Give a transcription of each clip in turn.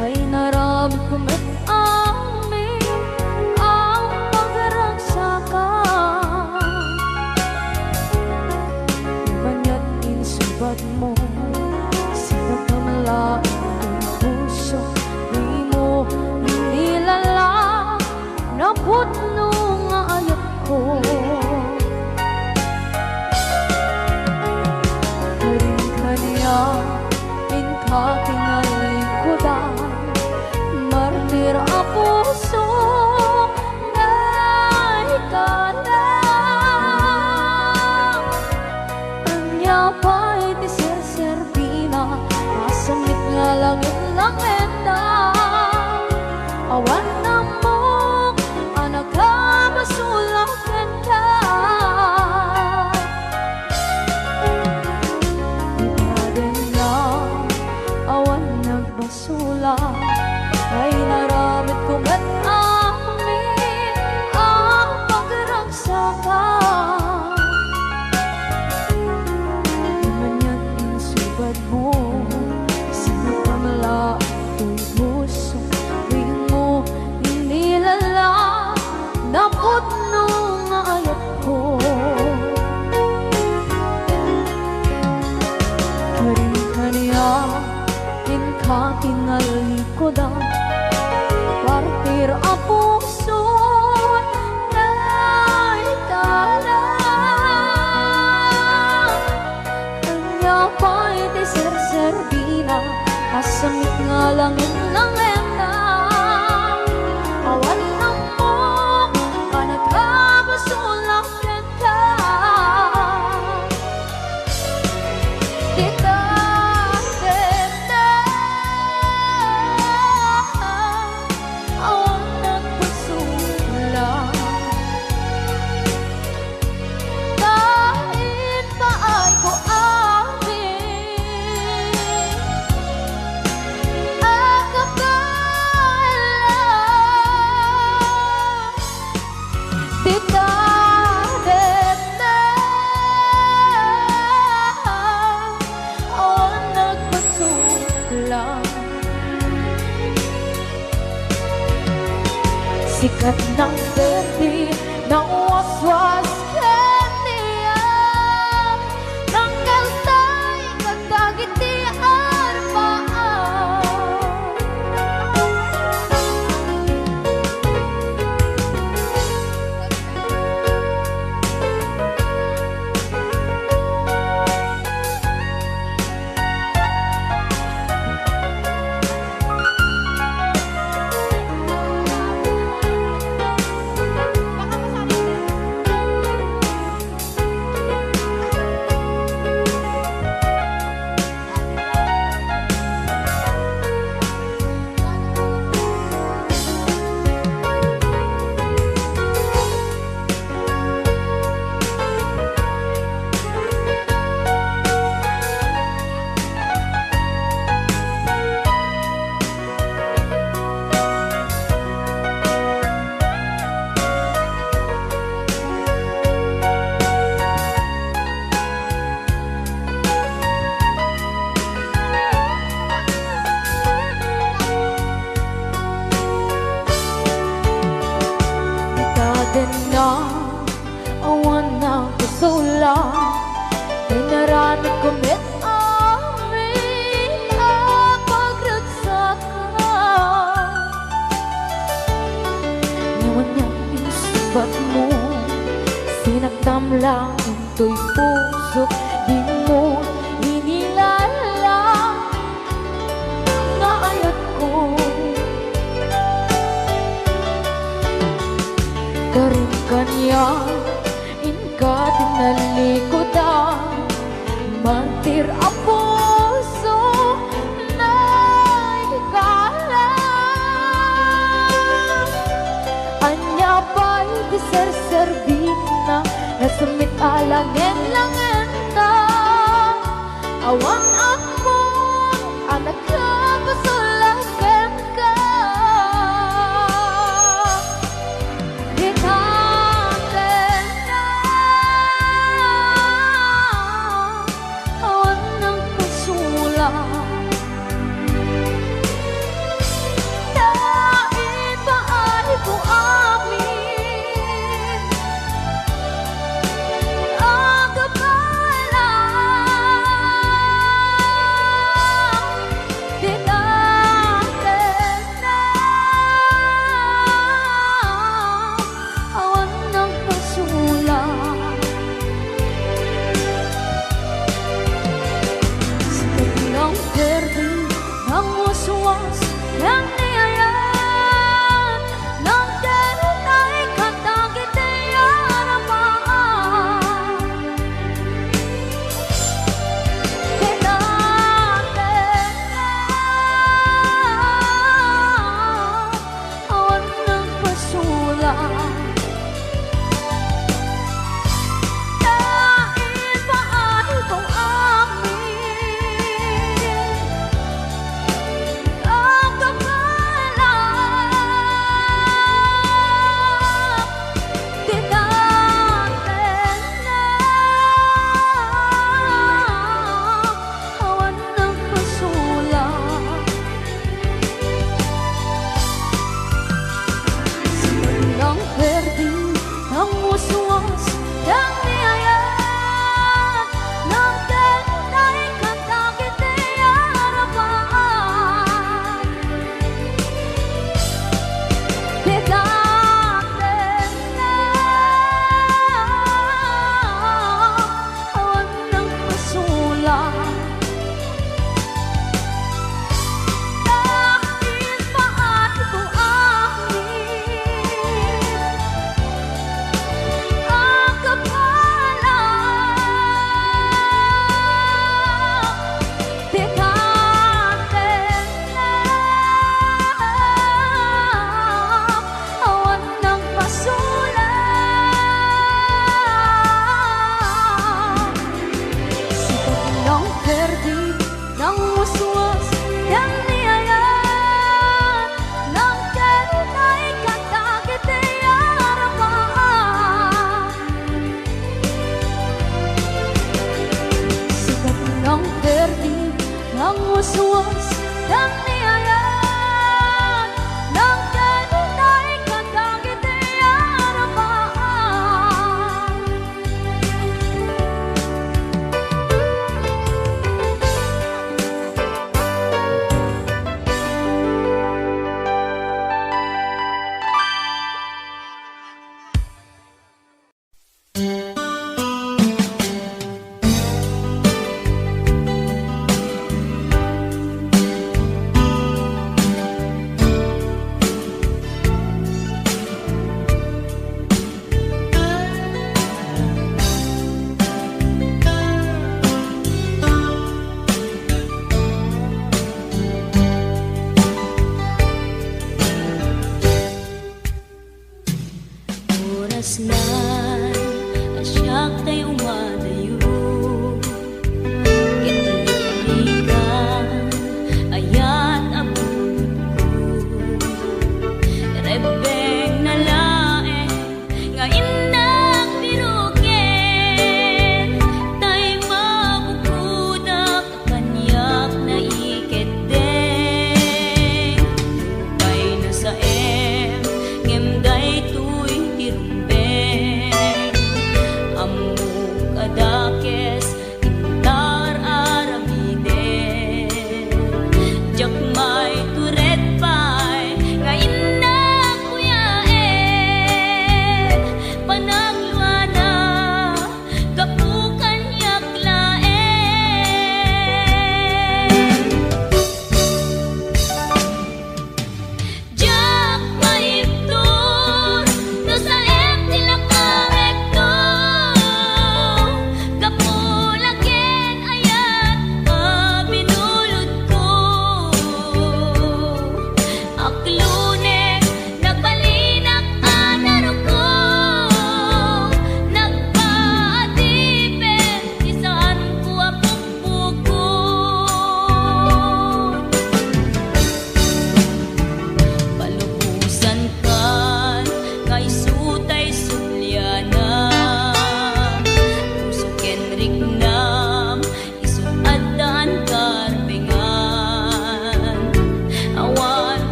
ay naramit ko met amin ang pagragsakan. Banya't insubat mo, sinag na malaking ang puso, di mo inilala na putno nga ayat ko. Kakinalikudan, martir ang puso na ikalang. Anya pa'y di ser-serbina, masamit nga langit-langit na. Awan na mo, anak ka, masulakan ka. Sula ay naramit ko ba't amin ang pagragsakan. Manya't insubad mo, sinapamala ito'y puso, di mo inilala na putno nga ayat ko. Karin-kaniya kakinalikudan, partir ang puso na ikalang. Kanya pa'y di ser-serbina, asamit nga langit-langit na. Awan na mo, panagkabasulakan ka. Sikat ng berdi, ng waswas kaniya, ng kalsay, kagdagitian paan. Na awan na kusula, ay naramit ko met amin ang pagragsakan. Ngayon niyang insubat mo, sinagdam lang ito'y puso, di mo inilala na ayat ko. Karin kanya inka tinalikudan, mantir ang puso na ikalang. Anya pa'y di ser-serbina, nasamit alangin-langin na. Awan ako, anak ka, pasulakan ka. was yang niayan nang derutay kantang kitayarapaan kinatena awan ng pasulang dahil ba ay kung amin ang kapal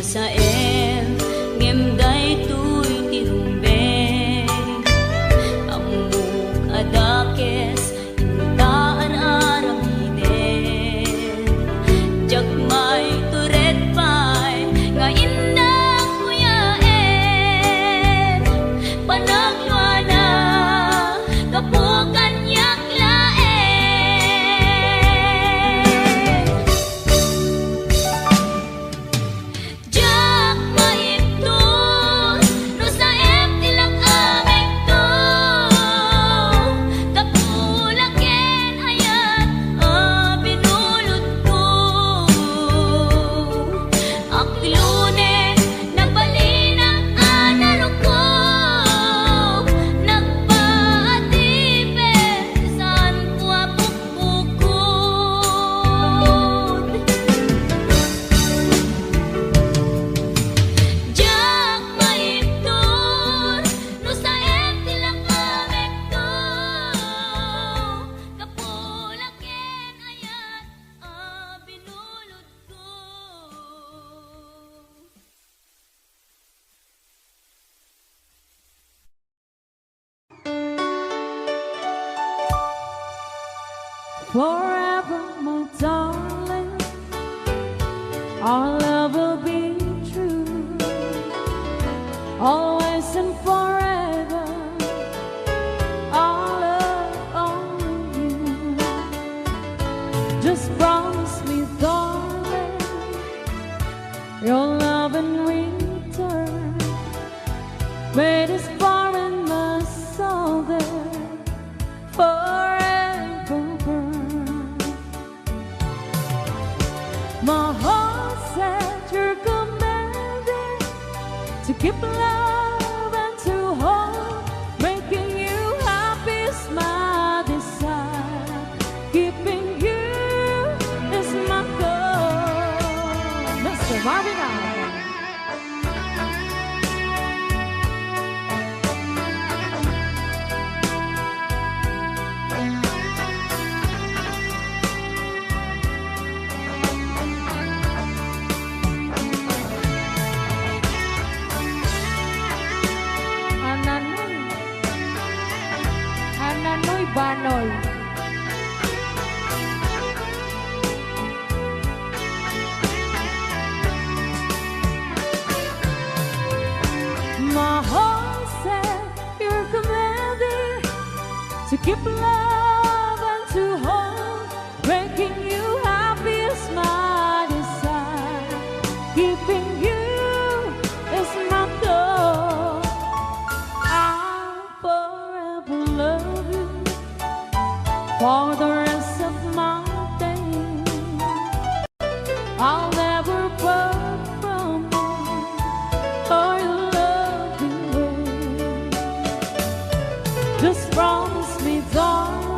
saem ngem day tuy tirumbeng amuk adakes intaan aramiden jak may turet pay nga indang kuyaen panagluana kapukan yak laen jak maipton no saem tilang amik to kapulaken ayat binulot ko aklune nagbalinang anarok ko nagpaatipe saan ko apukpukod jak maipton no saem tilang amik to kapulaken ayat binulot ko. Forever, my darling, our love will be true. Always and forever, our love only you. Just promise me, darling, your love in return. May this far in my soul there forever burn. My heart said you're commanded to keep love and to hold, making you happy is my desire. Keeping you is my goal. Mr. Marvin Allen. Ananoy Banoy. My heart said you're commanded to keep love and to hold, making you happy is my desire. Keeping you is my goal. I'll forever love you for the rest of my days. I'll never part from you or your loving ways. Just promise me, darling,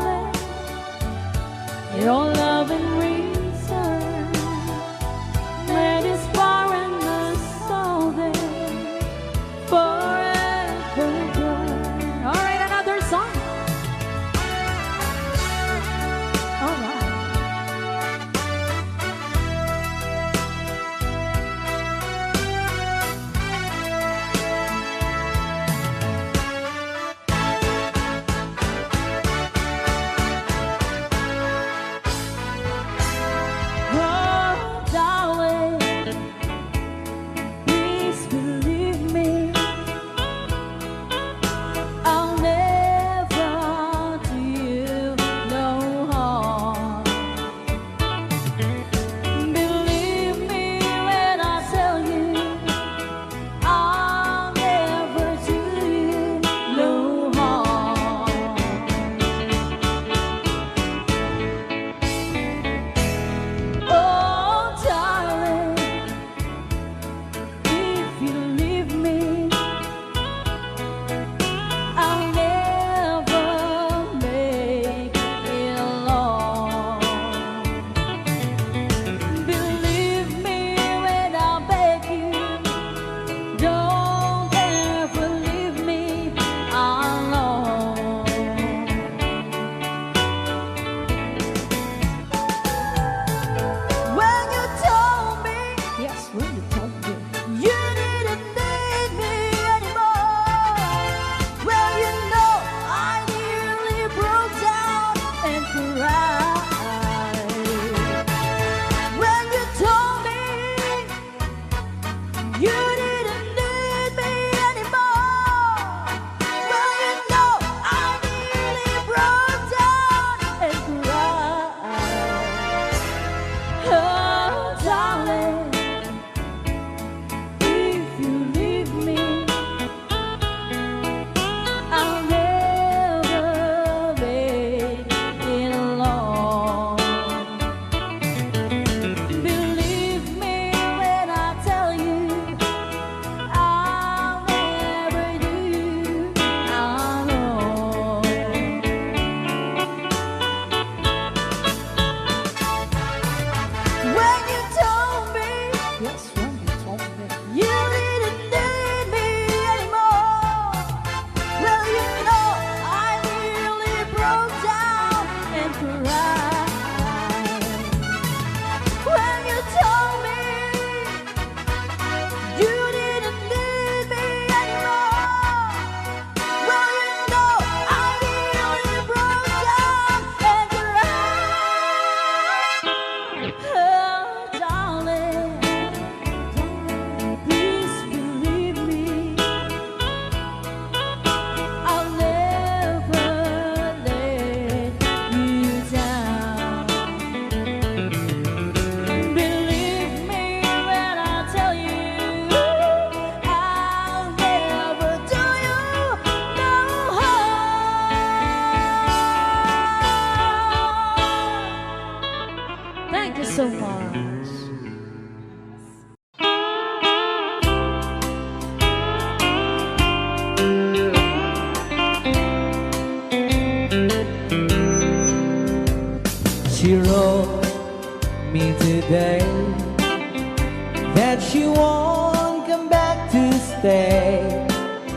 day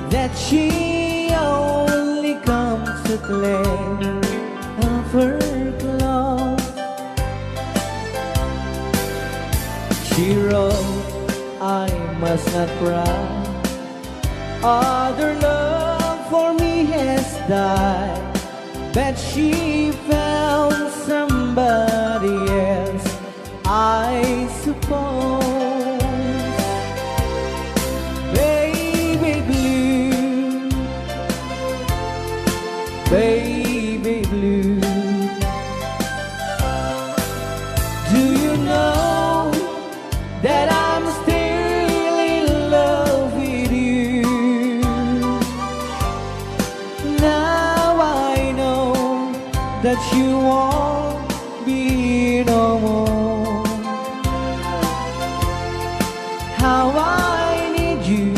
that she only comes to claim of her clothes. She wrote, I must not cry, other love for me has died, but she found somebody else, I suppose. Baby blue, baby blue, do you know that I'm still in love with you? Now I know that you won't be no more. How I need you,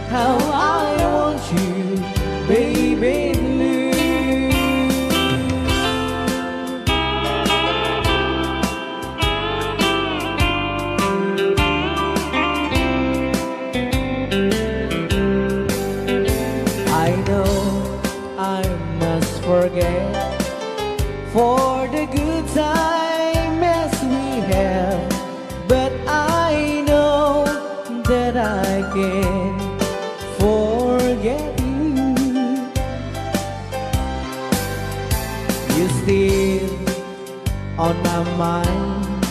how I want you, baby blue. I know I must forget for the good times we have, but I know that I can forget you. You're still on my mind,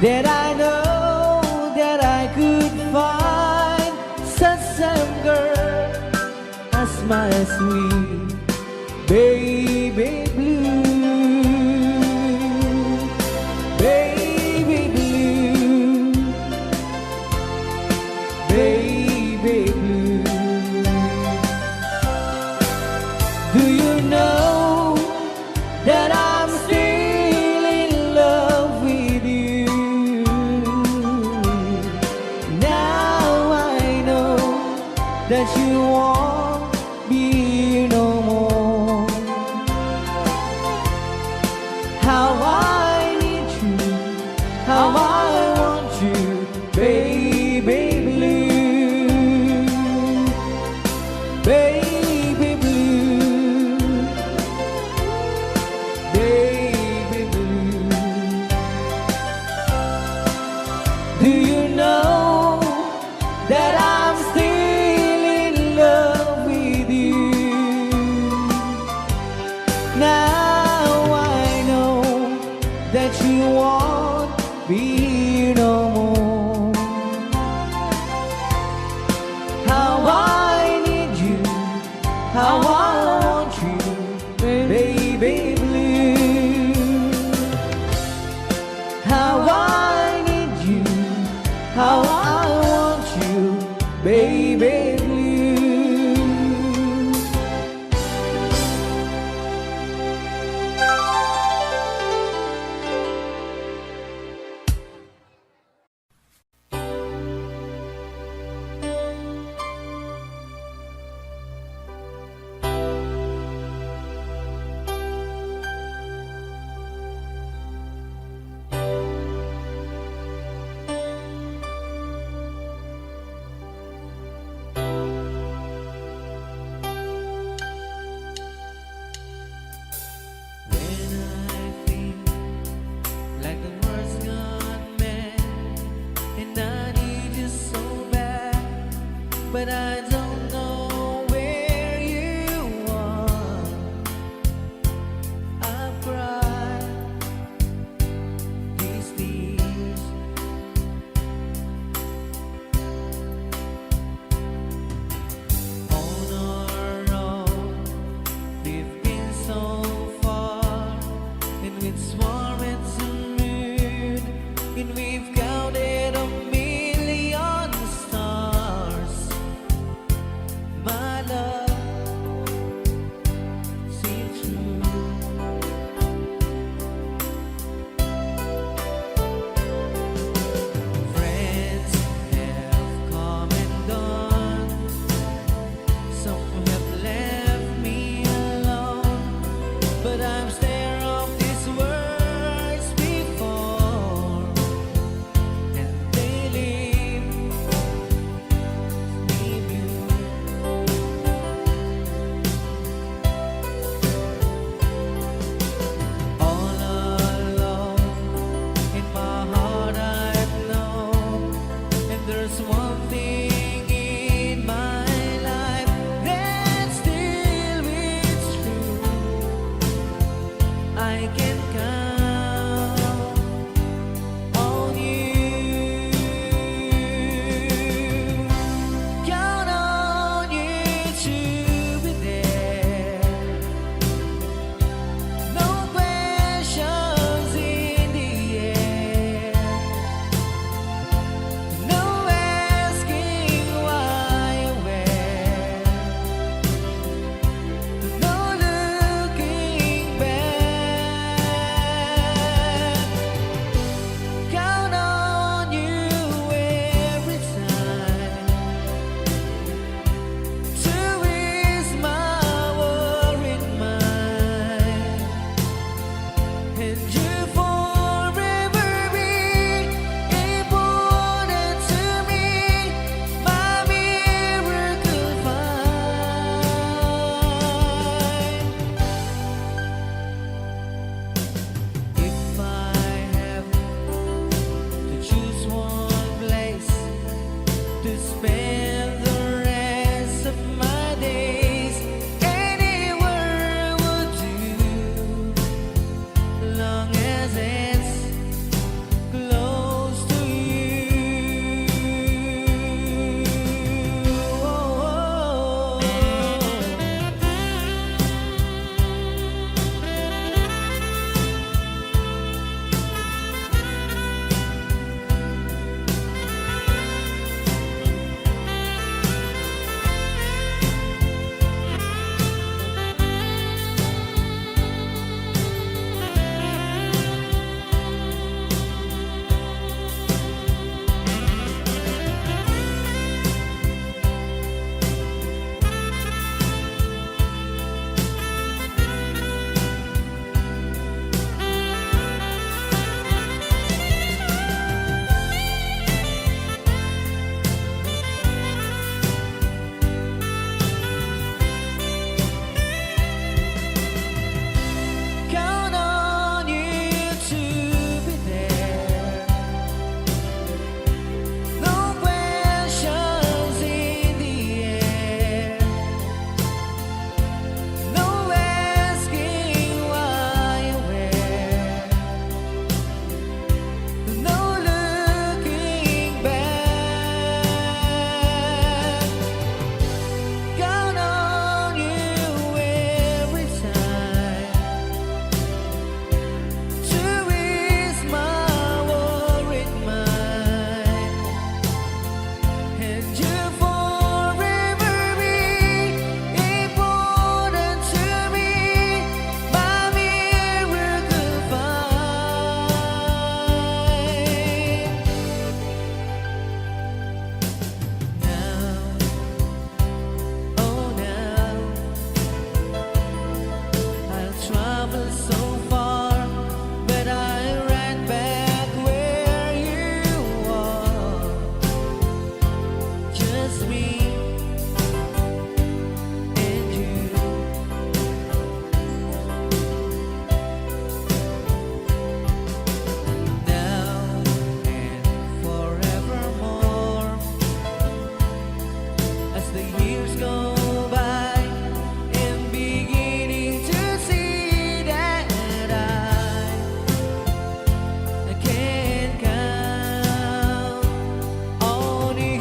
that I know that I could find such some girl as my sweet baby blue. Baby blue, baby blue, do you know that I'm still in love with you? Now I know that you won't be no more. How I need you, how I want you, baby blue, baby blue, baby blue. Do you know that I'm still in love with you? Now I know that you won't be no more. How I need you, how I want you, baby blue. How I need you, how I want you, baby blue. But I don't know where you are. I've cried these tears. On our own, we've been so far, and with sworn it's a moon, and we've counted a million stars. there's one thing in my life that still is true. I can count on you. Count on you to be there. No questions in the air. No asking why or where. No looking back. Count on you every time to ease my worried mind. And you forever be important to me, my miracle find. If I have to choose one place to spend the rest of my days, anywhere would do, long as it's close to you. Count on you to be there. No questions in the air. No asking why or where. No looking back. Count on you every time to ease my worried mind. And you forever be important to me, my miracle find. Now, oh now, I'll travel so far, but I ran back where you are. Just me and you. Now and forevermore, as the years go by, I'm beginning to see that I can count on you.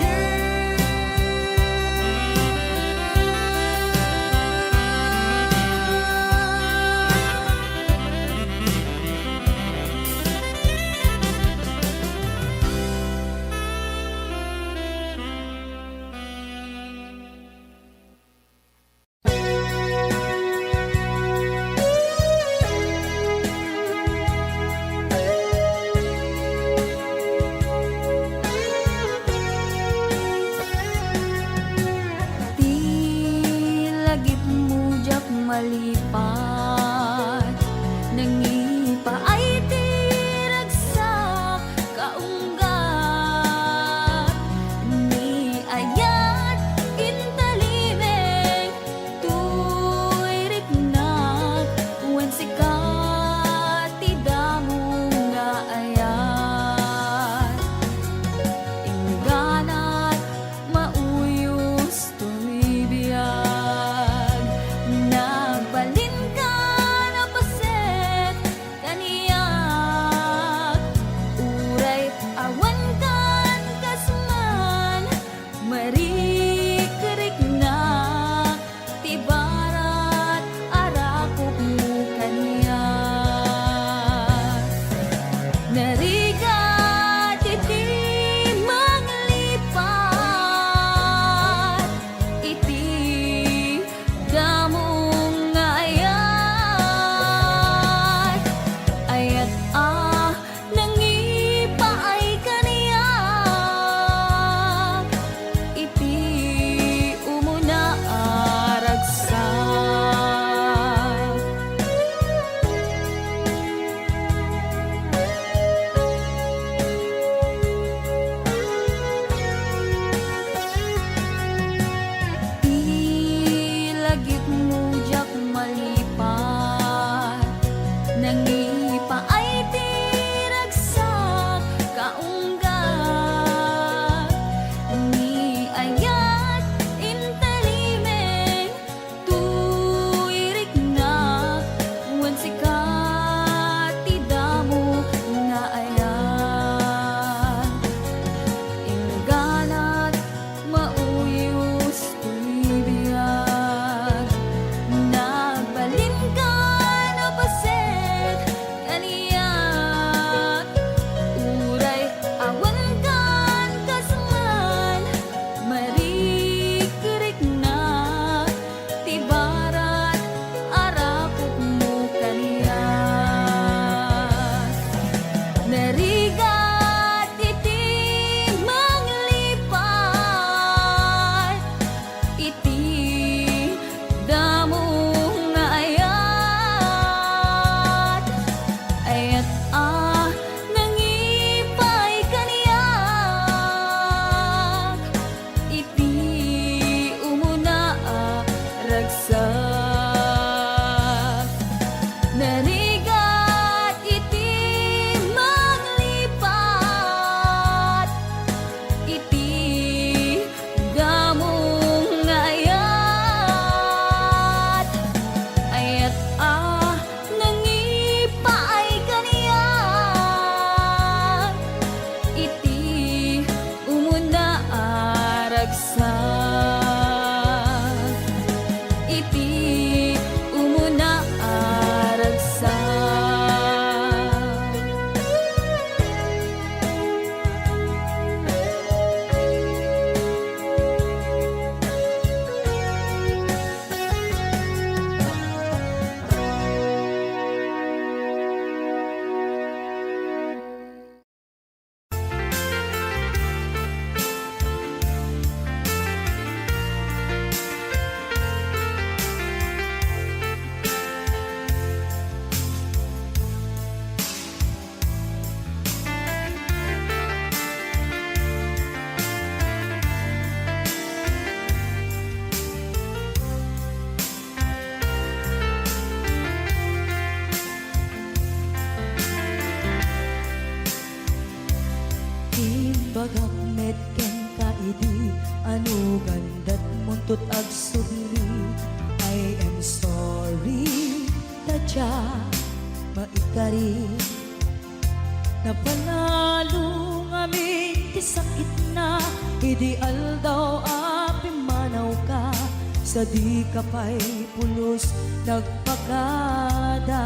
ragsa iti umuna ragsa Bagak medken ka idi anu gandat muntut ag sudli I am sorry tadya maikari napanalo ngamin ti sakit na ideal daw api manaw ka sa di ka pa'y pulos nagpakada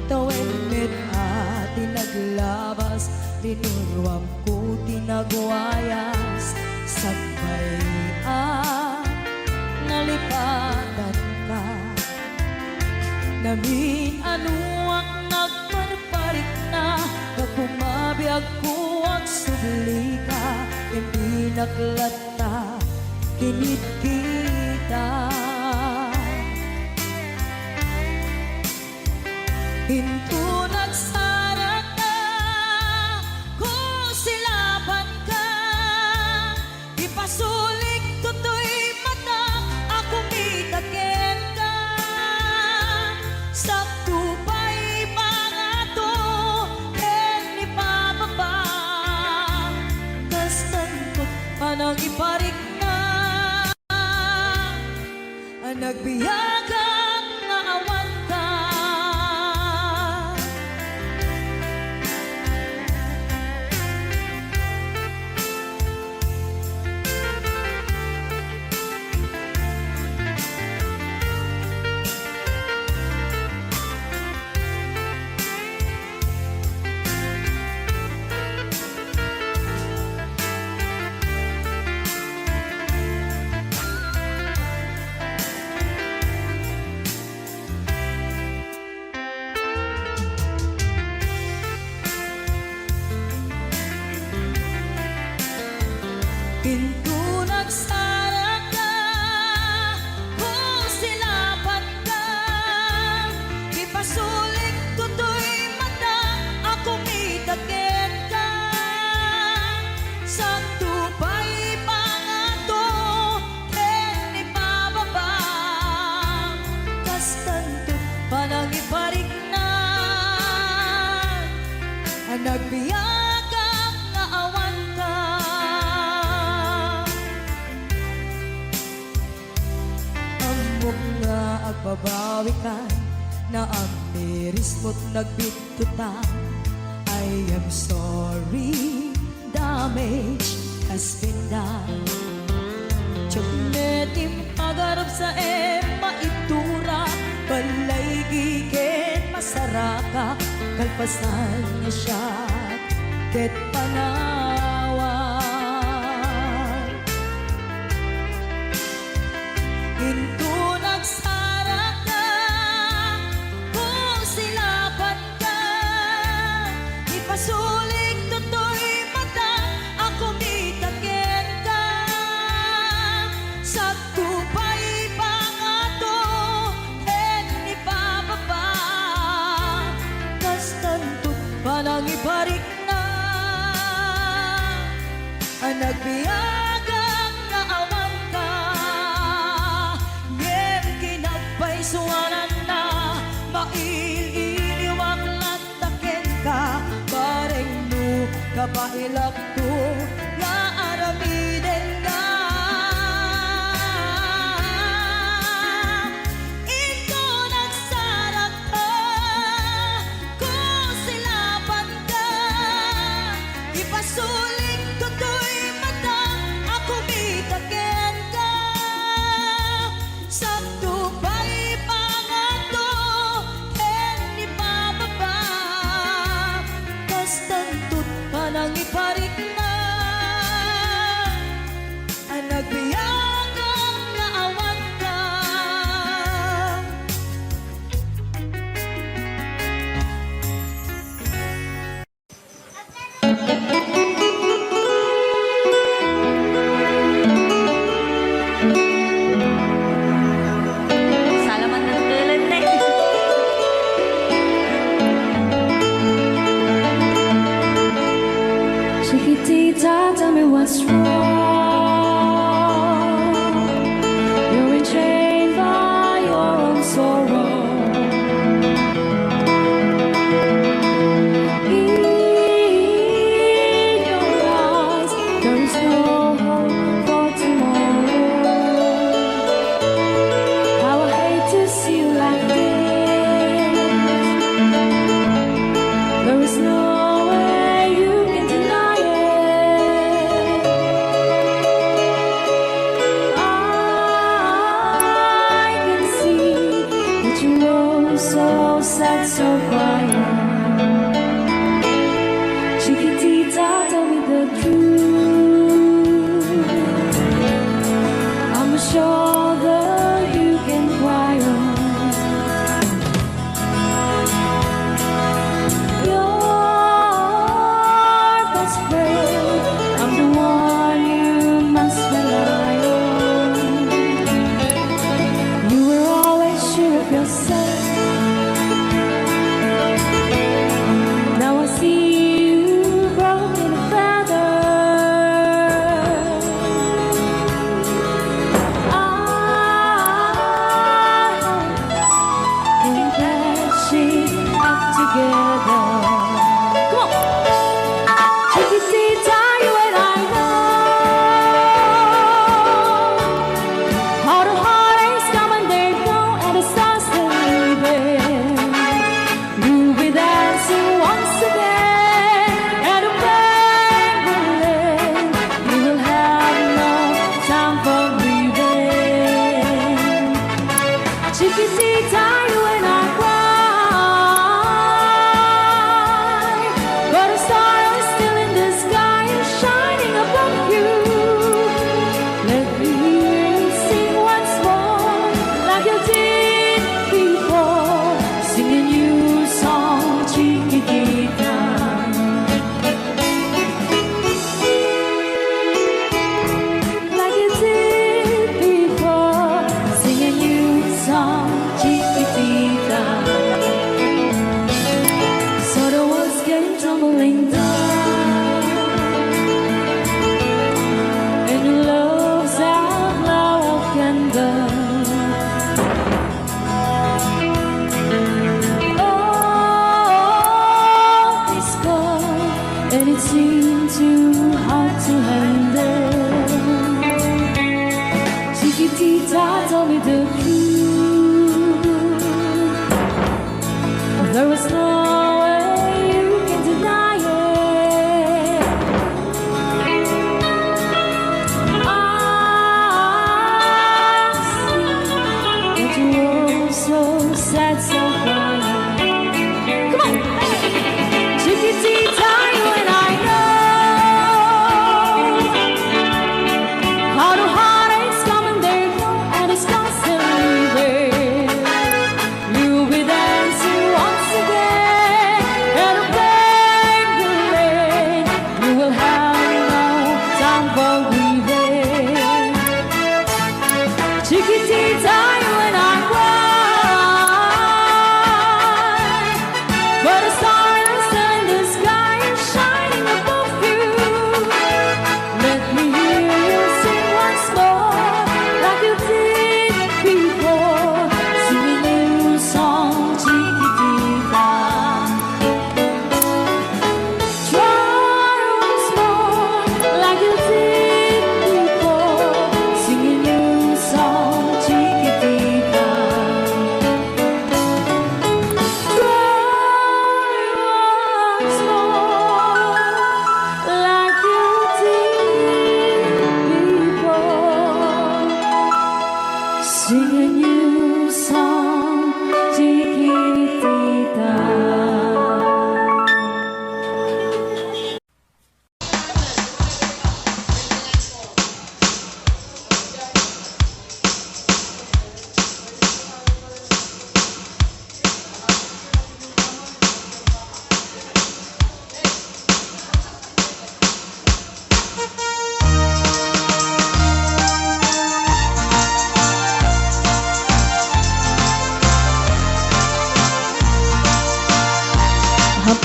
Tawenid at tinaglabas Tinuruam ko tinagwayas Sagbayan Nalipatan ka Namin anuak nagparparik na Nagpumabiyag ko ang subli ka Hindi naklata Kinit kita Hinto nagsarat na kung silaban ka Ipasulik toto'y mata akong itakin ka Sa tupay pangato ken ipababa Kastantot panang iparik na Ang nagbiyagang na awan ka Pinto nagsara ka kung silaban ka Ipasulik toto'y mata akong itakin ka Sa tupay pangato ken ipababa Kastantot panang iparik na Ang nagbiyagang na awan ka nga agbabawi ka na ang miris mo't nagbitutan I am sorry, damage has been done Tiyagnetim pagarap sa maitura Balay gigit masaraka Kalpasan niya siya ket panawan Hinto nagsara ka kung silaban ka Ipasulik toto'y mata akong itakin ka Sa tupay pangato ken ipababa Kastantot panang iparik na Ang nagbiyagang na awan ka Suwanan na maililiwag lantakin ka Bareng no kapailak to nga aramiden ka Ito nagsarak ka kung silaban ka suling ko'y mata, ako mitaken ka. Sakto ba'y pangato, ken ipababa. Kastantut pa nang iparik na, ang nagbiyagang naawan ka. Salamat ng tulan na Chiquitita, tell me what's wrong. You're enchained by your own sorrow. In your eyes, there is no hope for tomorrow. How I hate to see you like this. There is no way you can deny it. I can see that you are so sad, so quiet. Chiquitita, tell me the truth. I'm a shoulder you can cry on. Your best friend, I'm the one you must rely on. You were always sure of yourself. Now I see you broken a feather. And patching up together. Come on, Chiquitita, you and I know how the heartaches come and they go, and the stars are leaving. You'll be dancing once again, and the pain will end. You will have no time for breathing. Chiquitita, you and I cry, but a star is still in the sky and shining above you. Let me hear you sing once more, like you did before, sing a new song, Chiquitita. Like you did before, sing a new song, Chiquitita. So the walls came tumbling down, and your love's outlaw candle. Oh, it's gone, and it seemed too hard to handle. Chiquitita, tell me the truth. There was no way you can deny it. I see that you were so sad, so quiet. Come on, Chiquitita, you and I know how the heartaches come and they go, and it's constantly there. You'll be dancing once again.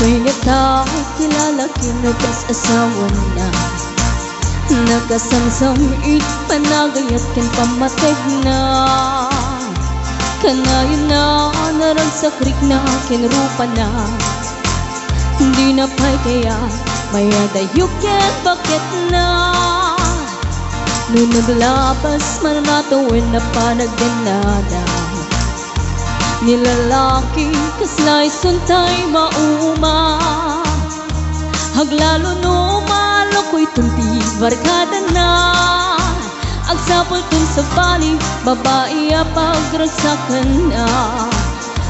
Ngunit ako'y kilala kinag-asawa na Nakasamsamit panagayat ken pamatig na Kanayon na naragsakrik na kinrupa na Hindi na pa'y kaya maya dayok ket bakit na Nung naglabas manatawin na panagdanada Nilalaki kaslay suntay mauma Haglalo no malo ko'y tunti barkada na Agsapol kun sa bali babae a pagragsakan na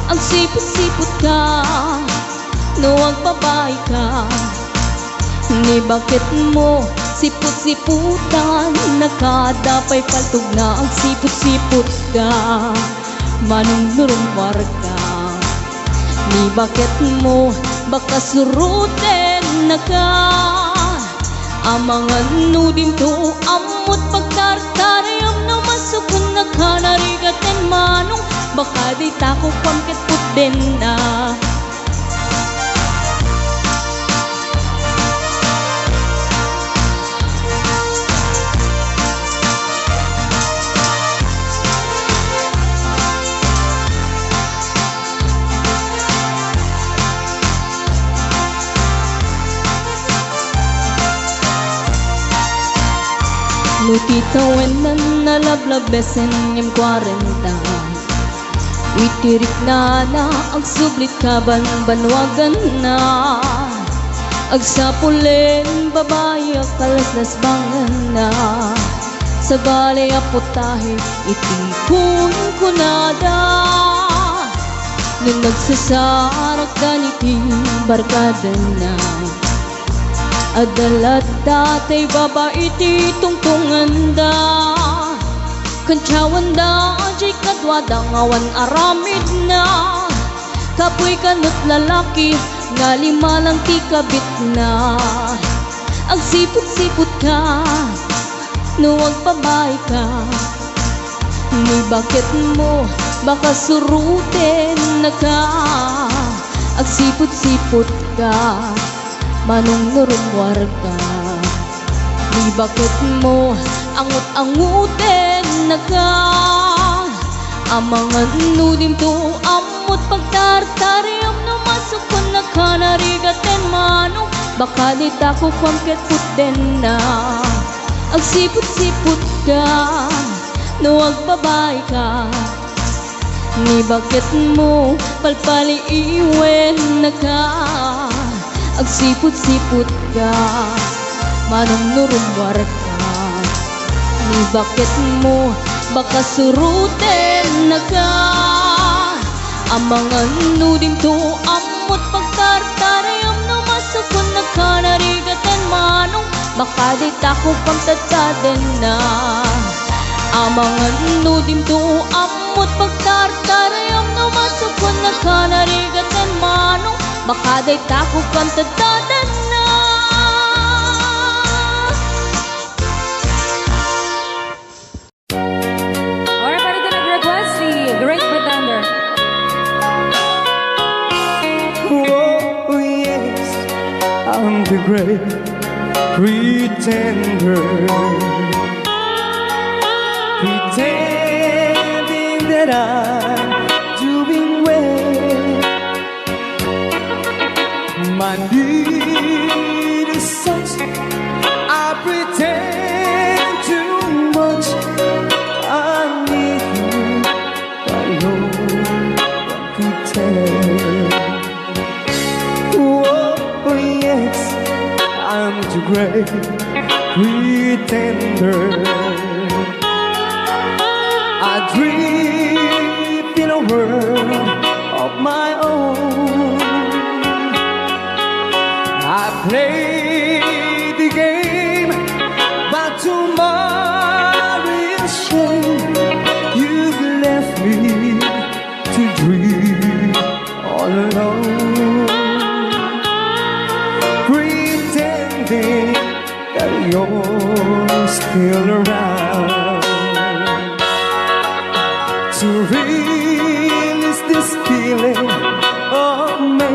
Agsipot-sipot ka no agbabae ka Ni bakit mo sipot-siputan Nakadapay paltog na agsipot-sipot ka Manong nurumwar ka Ni bakit mo baka suruten na ka Amangan nudim to amot pagtartarayam na masukun na ka Narigaten manong baka di tako pamket putden na Nutitawen na nalablabesen ngem 40 Itirik na ang sublit kaban banwagan na Agsapulen babae kalaslas bangan na Sa balay aputahe itikun kunada Nung nagsasarak ganiti barkada na Adalat datay babae ti tungtungan da Kantsawan da jay kadwada ngawan aramid na Kapoy kanot lalaki nga lima lang ti kabit na Agsipot-sipot ka no agbabae ka Ni bakit mo baka suruten na ka Agsipot-sipot ka Manong nurumwar ka Ni bakit mo angut-anguten na ka Amangan nudim to amot pagtartarayam na masukon na ka Narigaten manong baka di tako pamket putden na Agsipot-sipot ka no agbabae ka Ni bakit mo palpali iwen na ka Agsipot-sipot ka, manong nurumwar ka Ni bakit mo baka suruten na ka Amangan nudim to amot pagtartarayam na masukon na ka Narigaten manong baka di tako pamtataden na Amangan nudim to amot pagtartarayam na masukon na ka Narigaten manong baka day tako kang tatadan na Alright, para din nag-request si Great Pretender. Oh yes, I'm the great pretender, pretending that I'm doing well. My need is such, I pretend too much. I need you, but no one could tell. Oh yes, I'm too great pretender. I dream in a world of my own. I play the game, but tomorrow is shame. You've left me to dream all alone, pretending that you're still around. To release this feeling of me,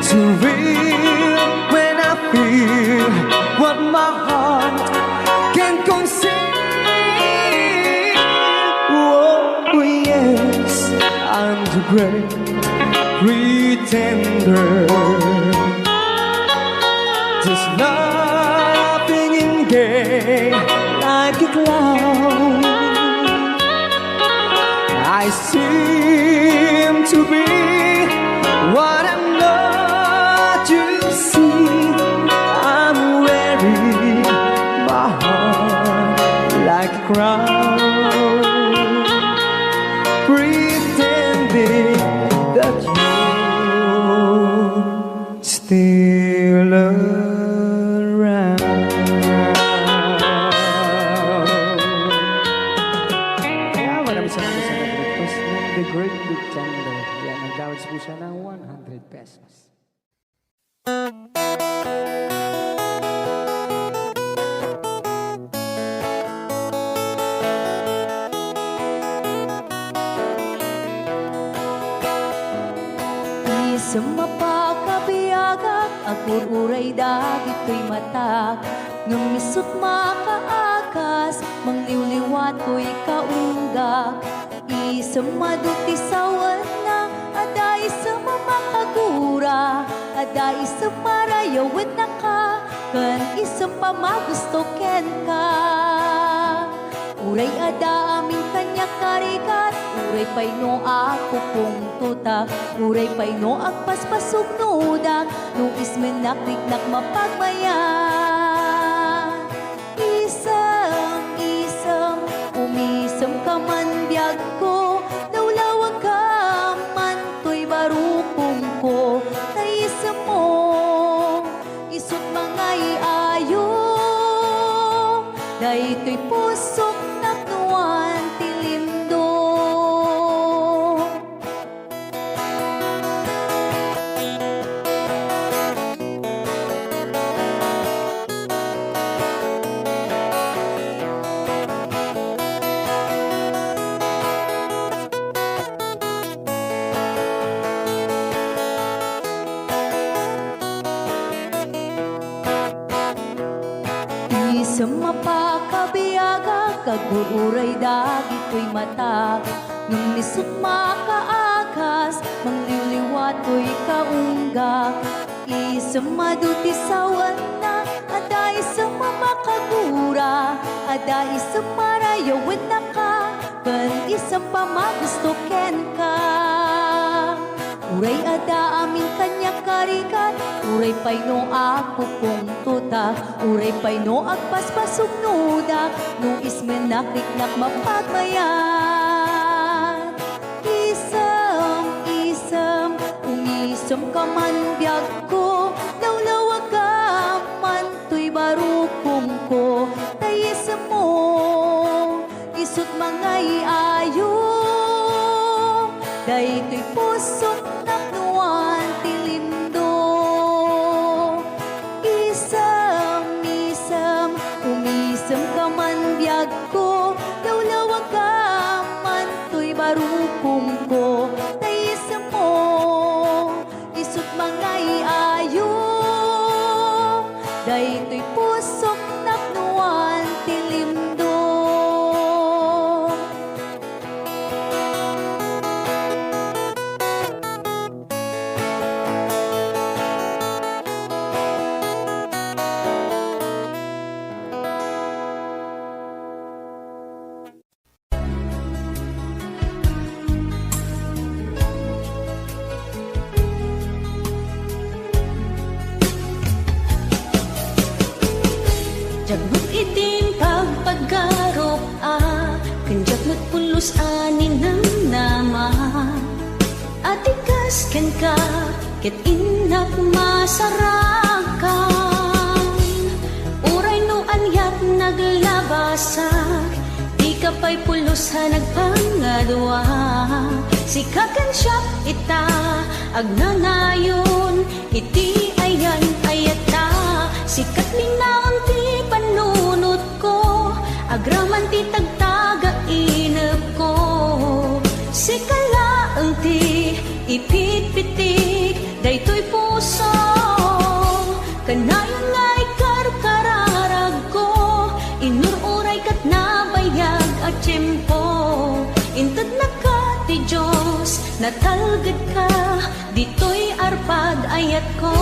too real when I feel what my heart can conceal. Oh yes, I'm the great pretender. Just laughing in gay like a clown. I seem to be what I'm not, you see. I'm wearing my heart like a crown, pretending that you're still around. Kaya maraming salamat sa nag-request ng The Great Pretender. Yan, nag-downloads po siya ng 100 pesos. Sa mapakabiyagak, agur-uray dagit ko'y matak. Nung misut makaakas, mangliwliwat ko'y kaunggak. Isang maduti sawan na, ada isang mamakagura, ada isang marayawit na ka, kan isang pamagusto ken ka. Uray ada aming kanya karikat, uray pa'y no ako kung tutak, uray pa'y no agpaspasog nudak, no ismenakliknak mapagmayan. Isam, umisam ka man biyag ko, naulawag ka man to'y barukong ko, naisam mo, isot mga iayo, dahi to'y pusok naknuan tilindo. Sa mapakabiyaga, kagururay dagit ko'y mata. Nung nisot makaakas, mangliliwat ko'y kaunggak. Isang maduti sawan na, ada isang mamakagura, ada isang marayawin na ka, kan isang pamagusto ken ka. Uray ada amin kanya karikat, uray pa'y no ako kung tuta, uray pa'y no agpaspasog nuda, no ismenakliknak mapagmayan. Isam, umisam ka man biyag ko, naulawag ka man to'y barukong ko, tayisam mo, isut mga iayo, dahi to'y pusok naknuan tilindo. Isam, umisam ka man biyag ko, naulawag ka man to'y barukong ko, tayisam mo, isut mga iayo, dahi to'y pusok naknuan tilindo. Jagmut itim pagpaggarop kanjak magpulos ani ng nama. Atikas ken ka, ket inak masarakan. Uray no anyat naglabasak, di ka pa'y pulos ha nagpangadwa. Sikakan siya ita, agnanayon, iti ayan ayata. Sikat minaon ti panunot ko, agraman ti tagtaga inep ko. Sikalaang ti ipitpiti natalged ka, dito'y arpad ayat ko.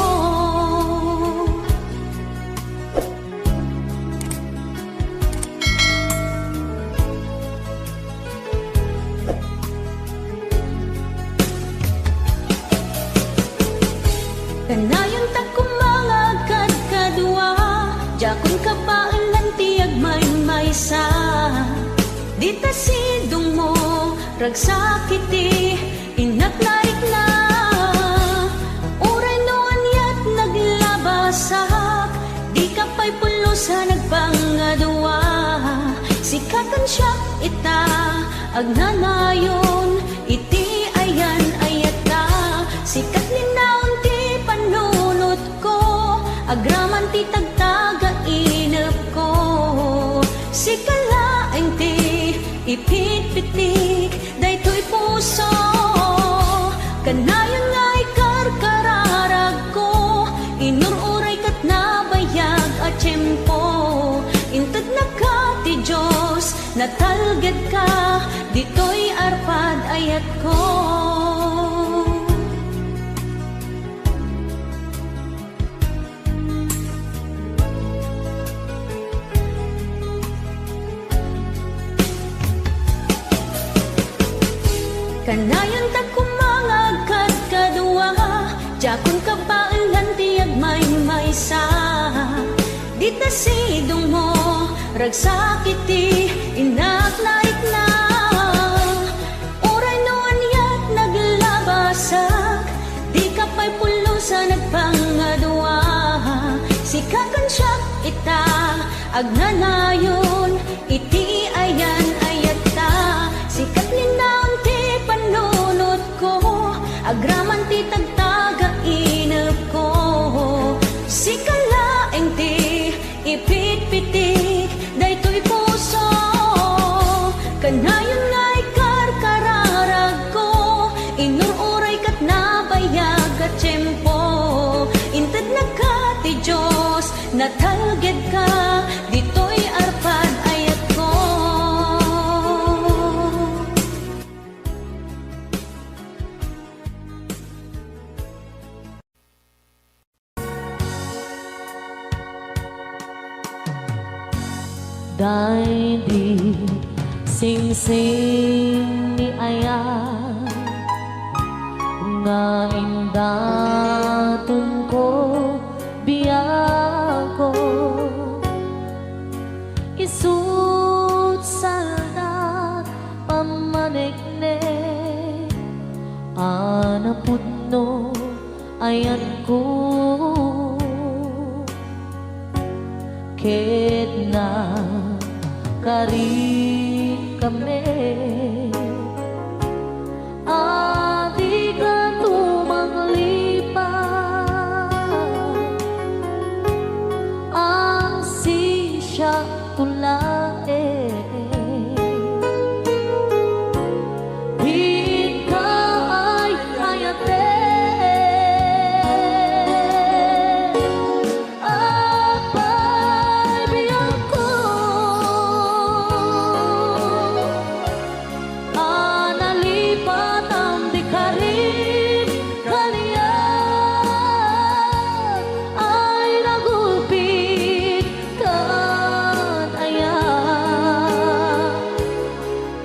Kanayon ta kumangagad kadua, jakon ka paalan tiyag maysa. Dita sidong mo, ragsakiti, inaknarik na. Uray no anyat naglabasak, di ka pa'y pulusa nagpangadua. Sikatan siya ita, agnanayon, iti ayan ayat ka. Sikat linaon ti panunot ko, agraman ti tagtaga inep ko. Sikalaeng ti ipit-pitik, daytoy puso. Kanayon nga ikarkararag ko, inururay kat nabayag at tiyempo. Intad na ka ti Diyos, natalged ka, dito'y arpad ayat ko. Kanayon ta kumangagad kadua, jakon ka paalan tiyag maysa. Dita sidong mo, ragsakiti, inaknarik na. Uray no anyat naglabasak, di ka pa'y pulusa nagpangadua. Sikakan siya ita, agnanayon, iti ayan ayat ta. Sikat linaon ti panunot ko, agraman ti tagtaga inep ko. Sikalaeng ti ipit-pitik, daytoy puso. Kanayon nga ikarkararag ko, inururay kat nabayag at tiyempo. Intad na ka ti Diyos, natalged ka, dito'y arpad ayat ko. Dahil di sing-sing ni Ayan nga indatun ko biyako isut salda pamaneknek anaput no ayan ko ket na kari kami adi ka tumanglipat ang sisya tulae di ka ay hayate apay biyang ko analipat ang di karin kaliyan ay nagulpit kan ayan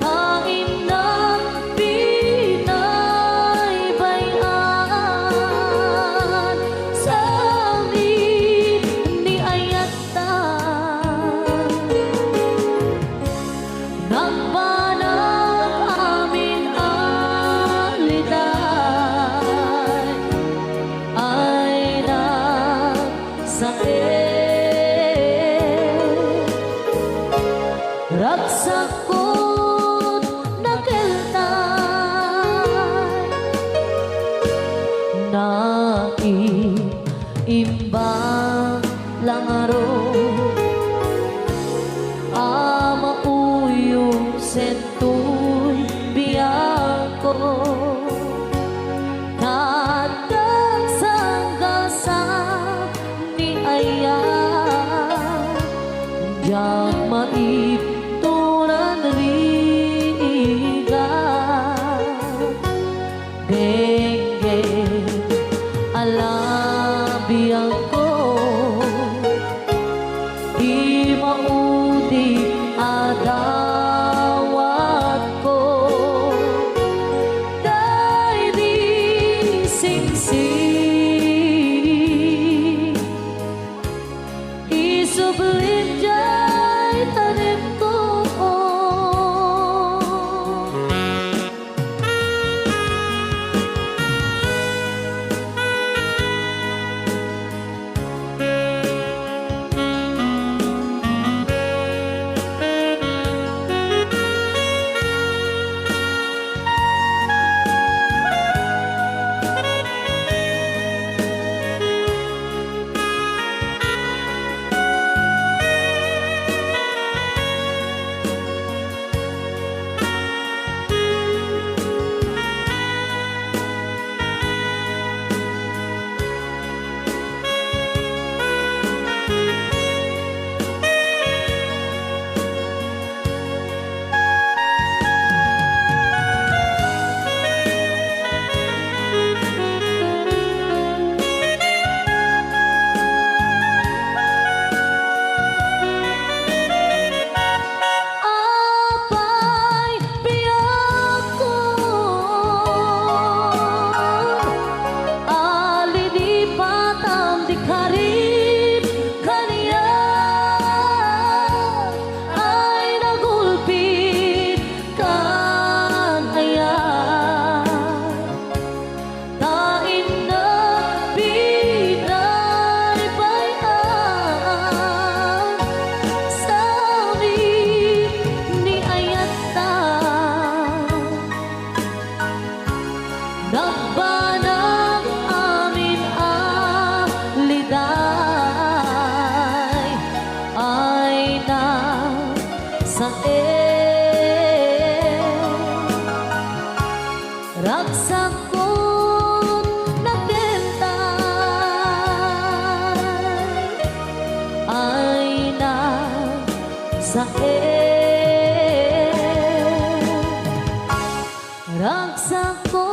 pain ng pinaybayan sa amin ni ayatan nagbanang amin aliday ay nagsakit ragsakot nakeltay naiimbang langaro amauyo sentuy biyako tatag sanggasa ni Ayan yang maipturan riga Alabiang ko di maudi adawat ko dahil di singsing isublim jay tanim ko. Apay biyak ko alinipat ang dikarib kaniya ay nagulpit kanaya tain na pinay bayan sa amin ni ayata nagbanang amin aliday ay na sa ragsak ko nagdentay ay na sa ragsak ko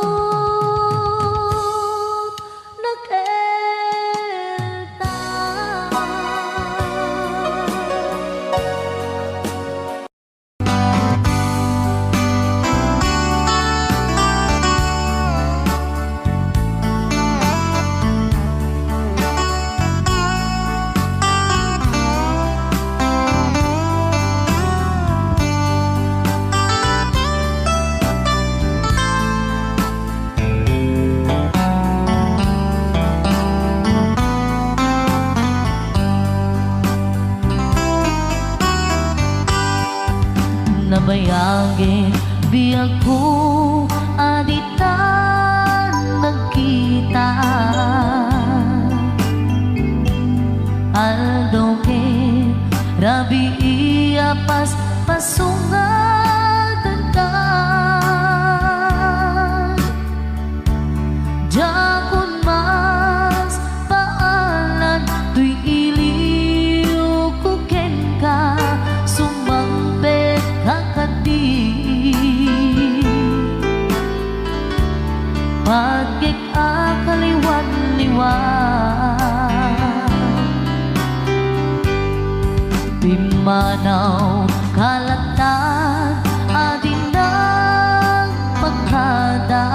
nabayagin biyag ko aditan nagkita aldo ke rabi iya pas pasungatan ka jakun mas paalan tuy iliw ko ken ka sumampet kakadi pagkik akaliwan-liwan Pimanaw kalatan adin ng pagkada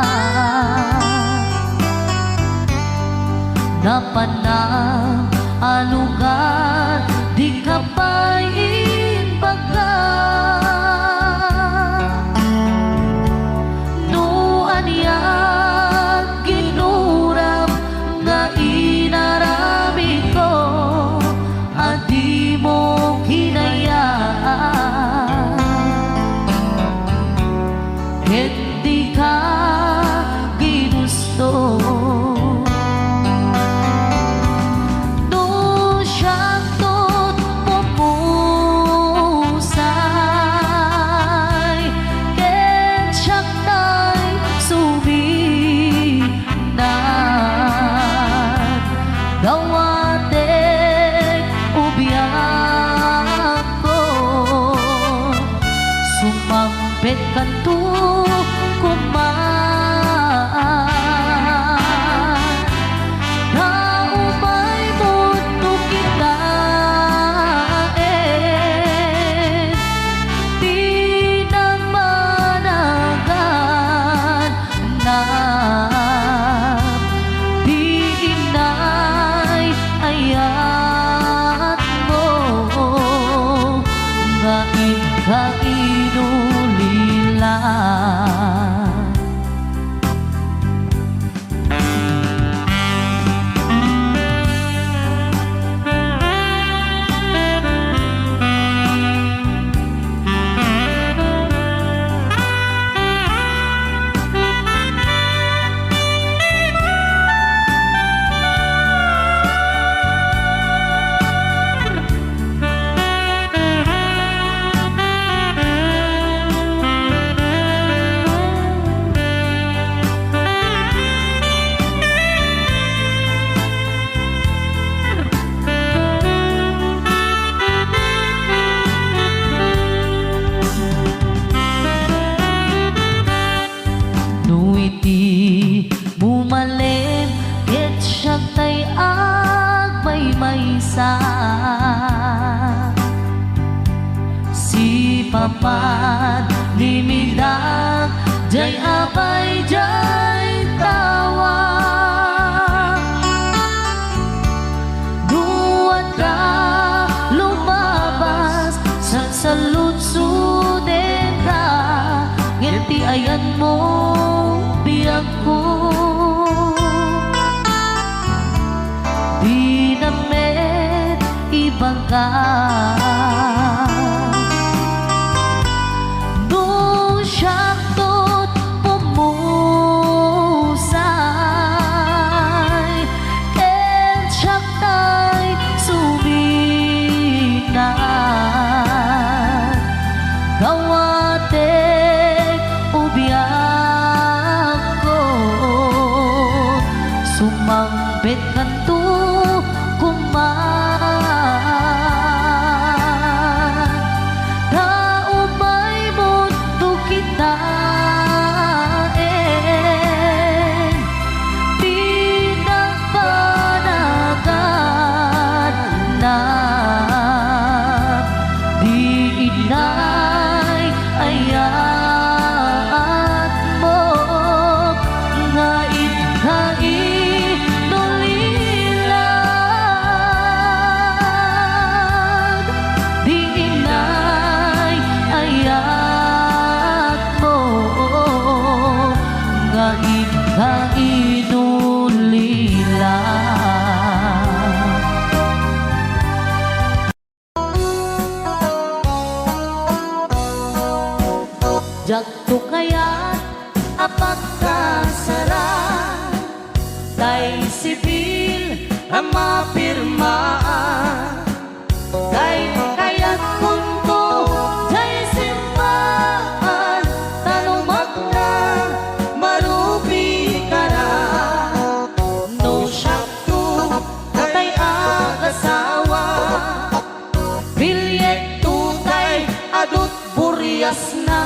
napanang alugar di kapain baga nuan yan ginuram nga inarami ko adi mo hinayaan hindi ka ginusto no siyang tot mo siya tay agmay maysa. Si papat limidag jay abay jay tawa. Duwat ka lumabas sa saludsuden ka, ngiti ayan mo biyag ko. Di namet ibang ka. Nung siyaktot pumusay, and siyaktay suminan. Gawatek ubiyak ko, sumambit kanto kuman. Naumay mundo kita pinagpanagan na di inay ayat mo nga inulilan. Di inay ayat mo nga inulilan. Jagto kaya't apagkasara, tay sibil ang mapirmaan. Tay kaya't kunto jay simbahan, talumat na marubi ka na. No syakto tay agasawa, bilyet tutay adut buryas na.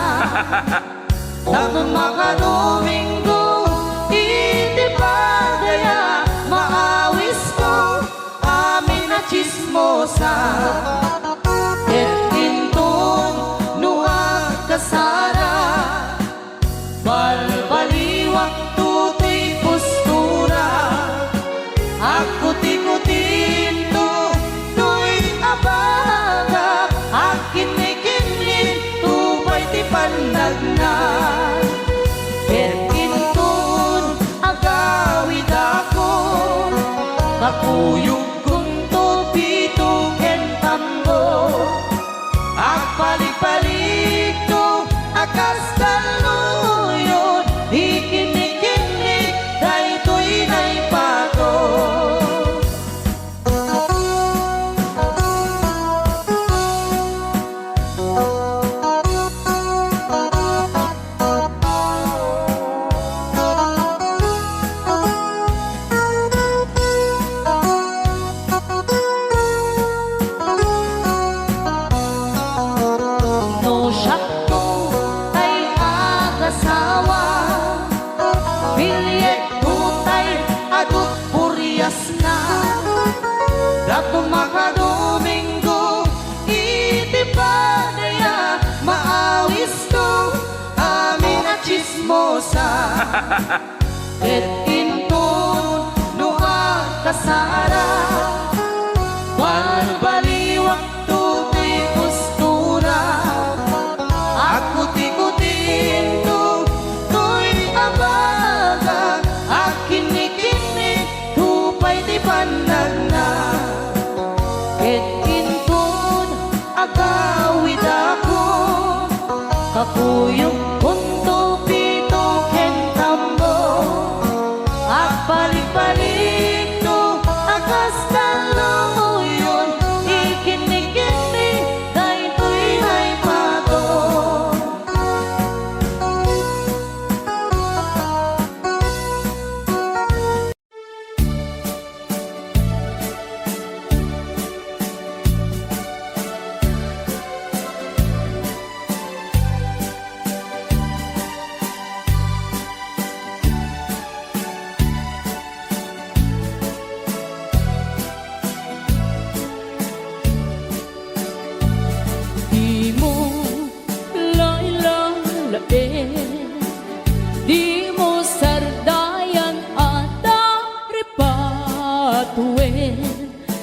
Tanong makadominggo, iti pa daya maawis ko, amin na chismosa. Et intong nuwag kasara, balbaliwak tutoy postura. Ako tikutin to, to'y abaga, akin ni kinlin, tupay ti pandag na. Kerkintun agawid ako, kakuyog kong tupito ken tambo. Agpalik-palik to, akas kaluyon, ikinik-kinik, daytoy naipato. No syakto tay agasawa, bilyet tutay adut buryas na. Dato makadominggo, iti pa daya maawis to, amin na chismosa. Et intun nuwag kasara, balbaliwak tutoy postura. Ako tikutin to, to'y abaga, akin ni kinik, tupay di pandag na. Et intun agawid ako, kakuyog kunto pito ken tambo. Agpalik-palik to, akas kaluyon, ikinik-kinik, daytoy naipato.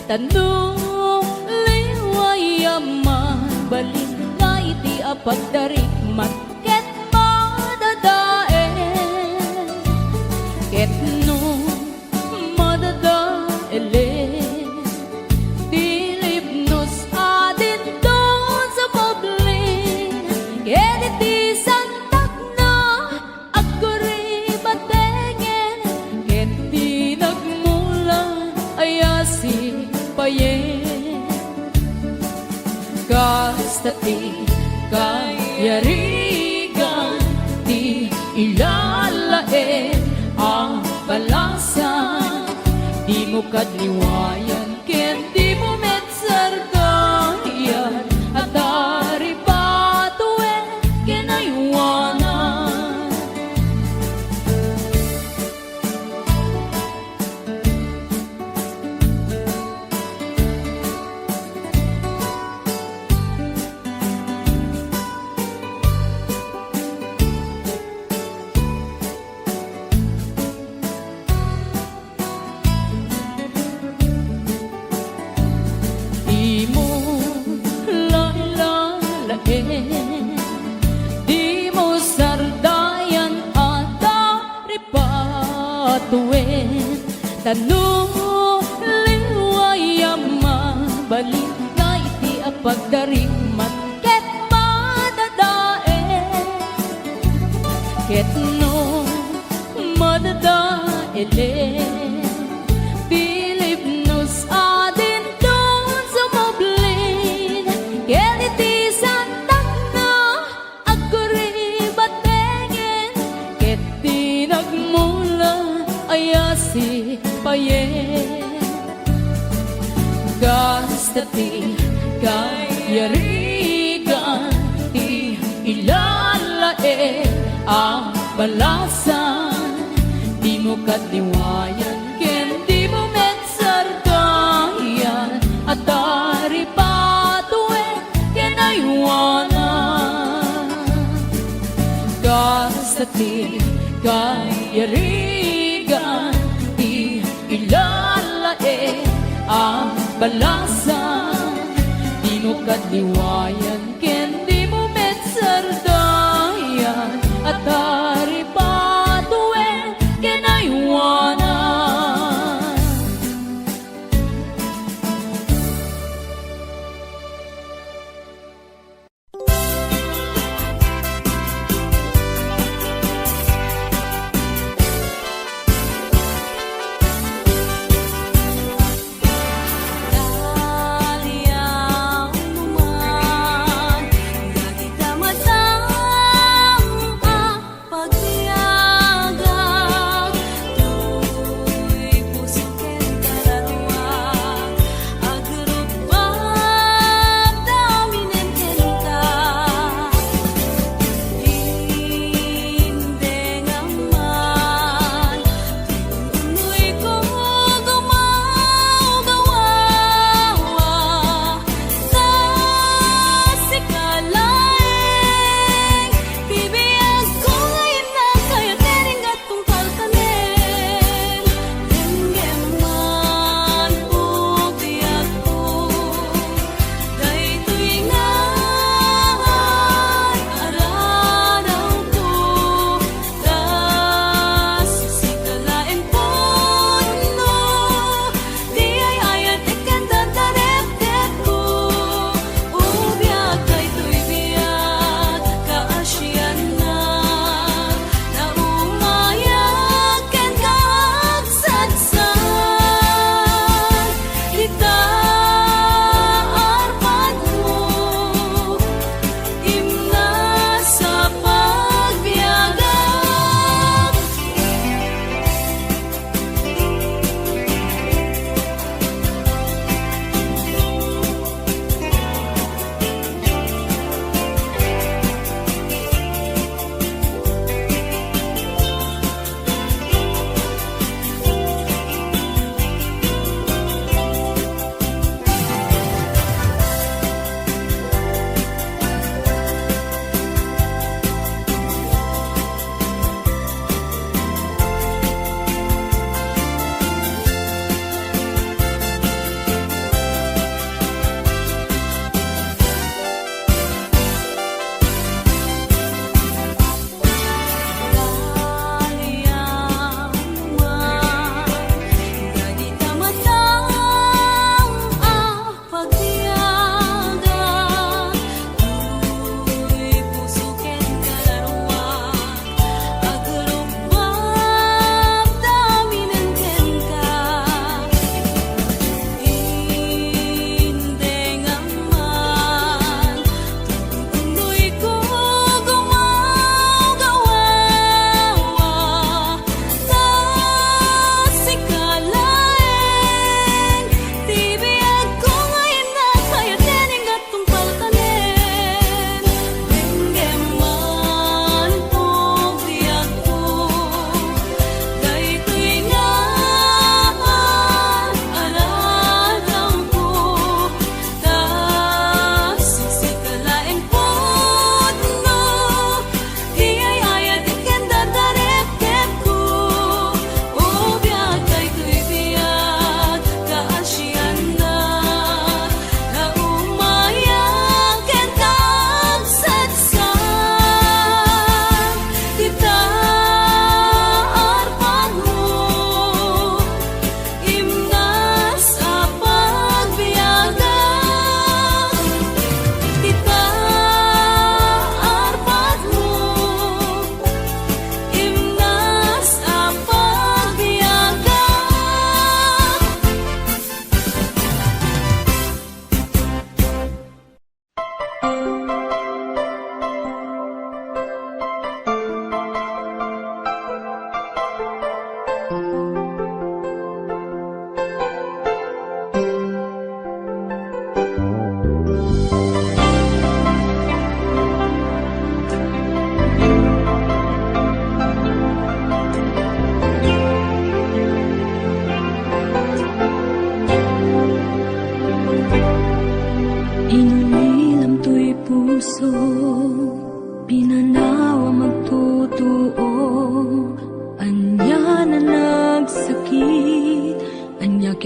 Tanong liwayaman balik nga iti apagdarikmat ket madadaen ket no madadaelen dilipnos adin doon sa publin ket iti santak na agkuri batengen ket di nagmula ayasi payen kastati kayarigan ti ilalaen ang balasan di mo kadliwayan ken di mo metsargayan at dari patuen ken aywanan di mo lalalaen di mo sardayan at dari patuen tanong liwayaman balik na iti apagdarikmat ket madadaen ket no madadaelen Pilipnos adin doon sa moblin ket iti santak na agkuri batengen ket di nagmula ayasi payen kastati kayarigan ti ilalaen ang balasan di mo kadliwayan ken di mo metsargayan at dari patuen ken aywanan kastati kayarigan ti ilalaen ang balasan di mo kadliwayan ken di mo metsardayan at dari patuen ken aywanan Daliang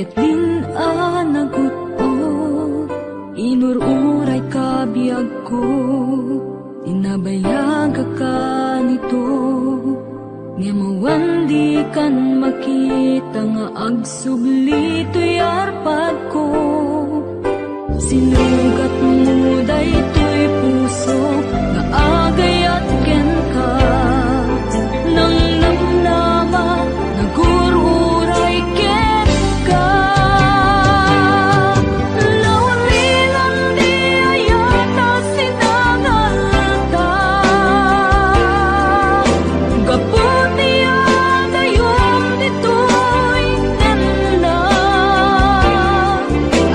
ketlin anaguto, inururay kabiyag ko, tinabayag ka nito, nga mawandi kan makita nga agsubli to'y arpad ko. Sinugat mo daytoy puso nga agay at ken ka, nang namnama nagururay ken ka. Lawalilan di ayata sinangalta, gaputi adayom ditoy nanda,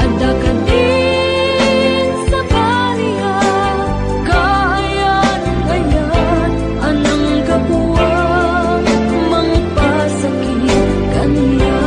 adda ka din sa baliya, kayan-ayan anang kapuwang mangpasakit kaniya.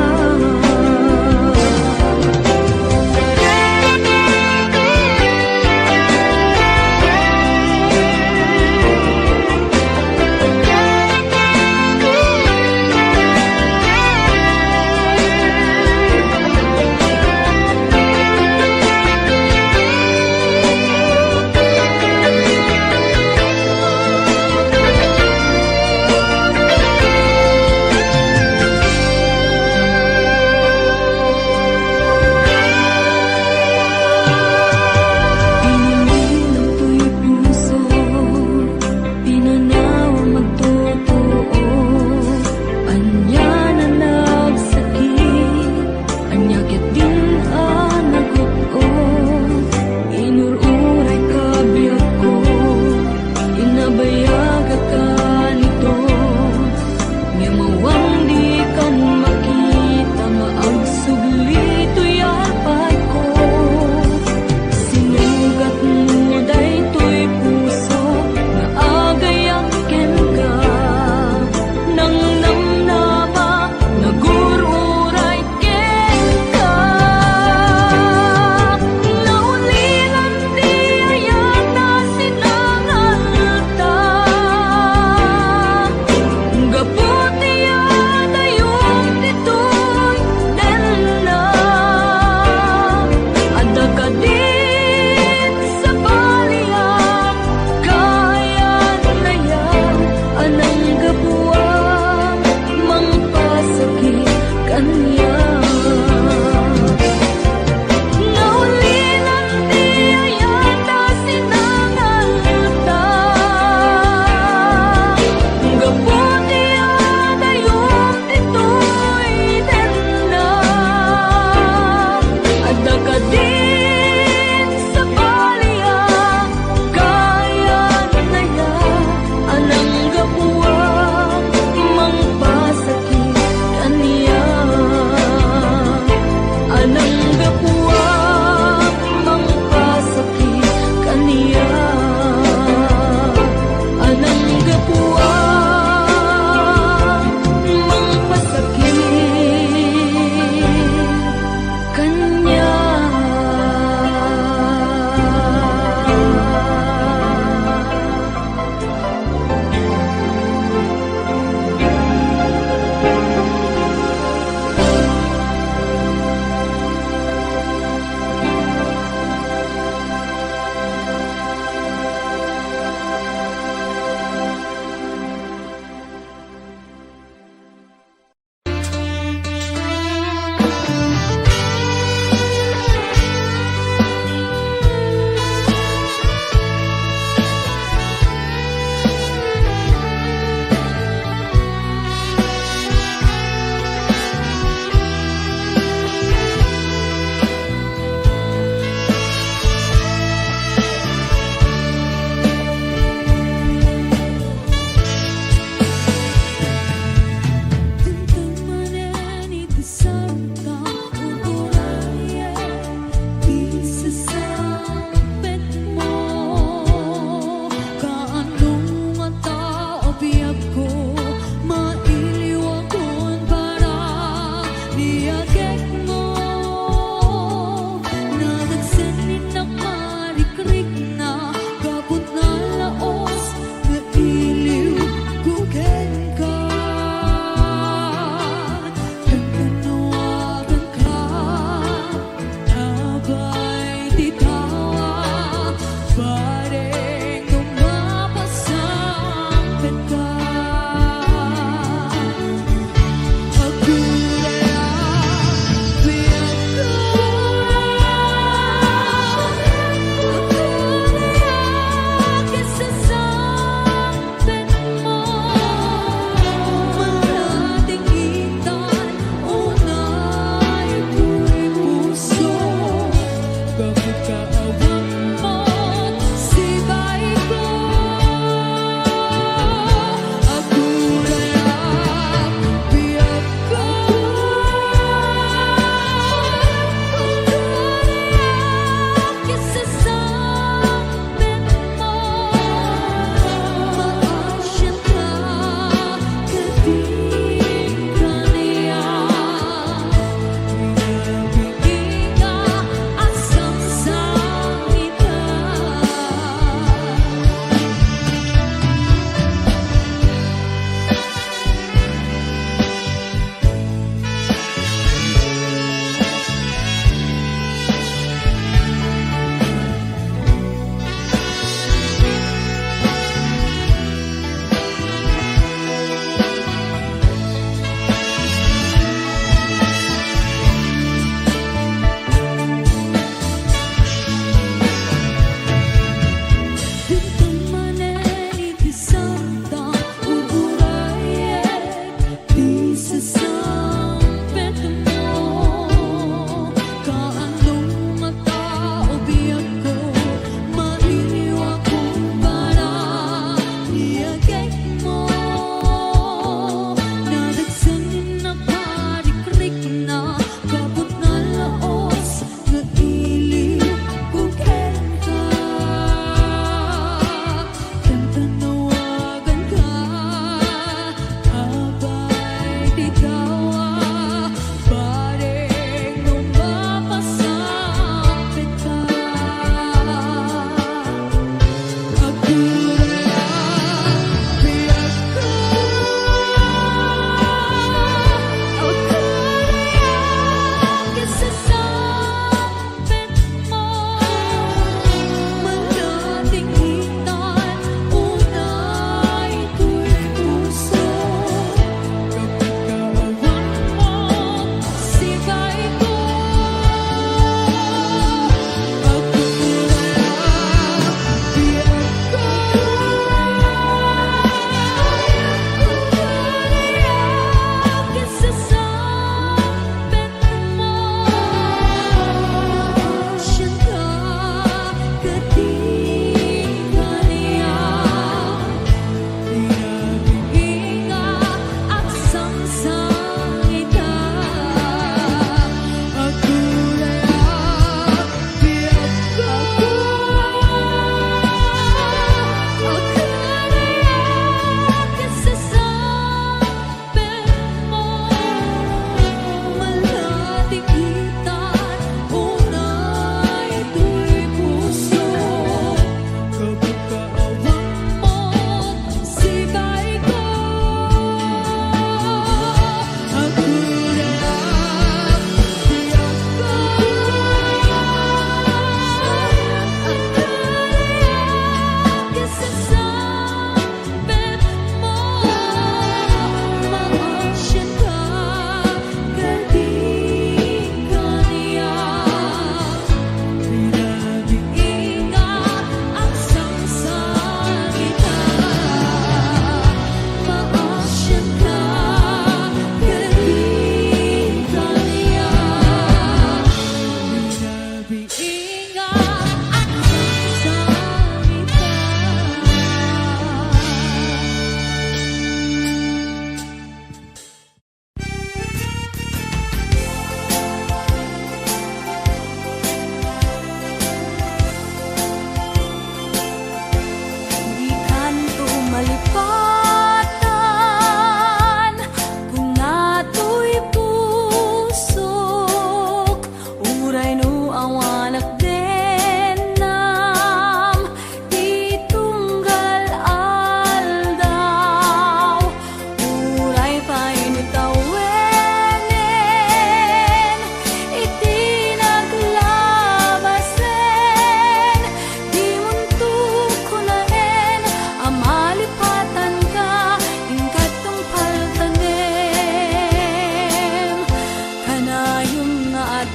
Pinililang to'y puso, pinanaw magtotoo, anya na nagsakit, anya ket din anaguto, inururay kabiyag ko, inabayag ka nito, nga mawang di kan makita, maagsubli to'y arpad ko. Sinugat mo daytoy puso nga agay ang ken ka, nang namnama nagururay ken ka. Naulilan di ayata sinangalta, gaputi adayom ditoy nanda, adda ka din sa baliya, kayan-ayan anang kapuwang mangpasakit kaniya. Naulilan di ayata sinangalta, gaputi adayom ditoy nanda, adda ka din sa baliya, kayan-ayan anang kapuwang mangpasakit kaniya. Anang kapuwang mangpasakit kaniya, anang kapuwang mangpasakit kaniya.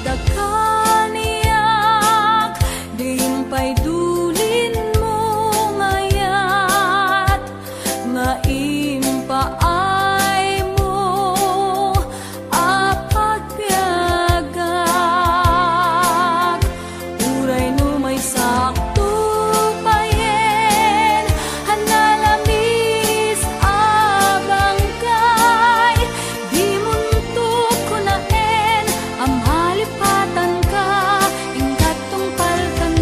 dakaniyak, dihimpay dulin mo ngayat, nga impaay mo apagbiagak. Uray no may sakto payen, hanalamis abang kay, di muntok ko naen, amalipatan ka, ingkat tungpal kanem.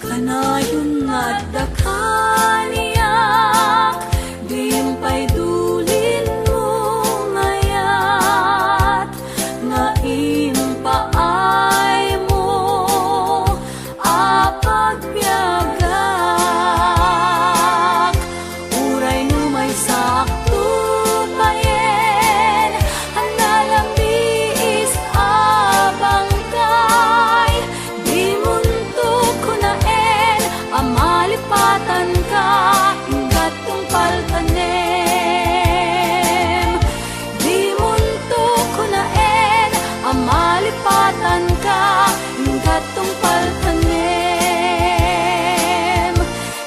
Kanayon nga dakaniyak, dihimpay dulin mo ngayat, nga impaay mo apagbiagak. Uray no may sakto payen, hanalamis abang kay, di muntok ko naen, amalipatan ka, ingkat tungpal kanem. Di muntok ko naen, amalipatan ka, ingkat tungpal kanem.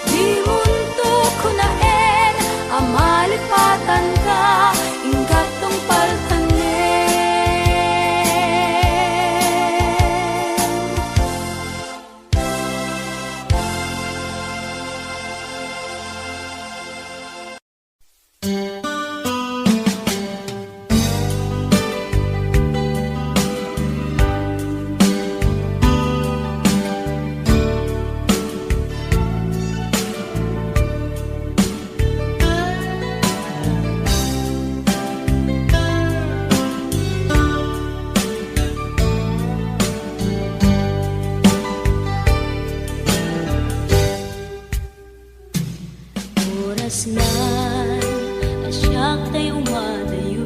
Di muntok ko naen, amalipatan ka, ingkat tungpal kanem. Oras na asyak tay umadayo,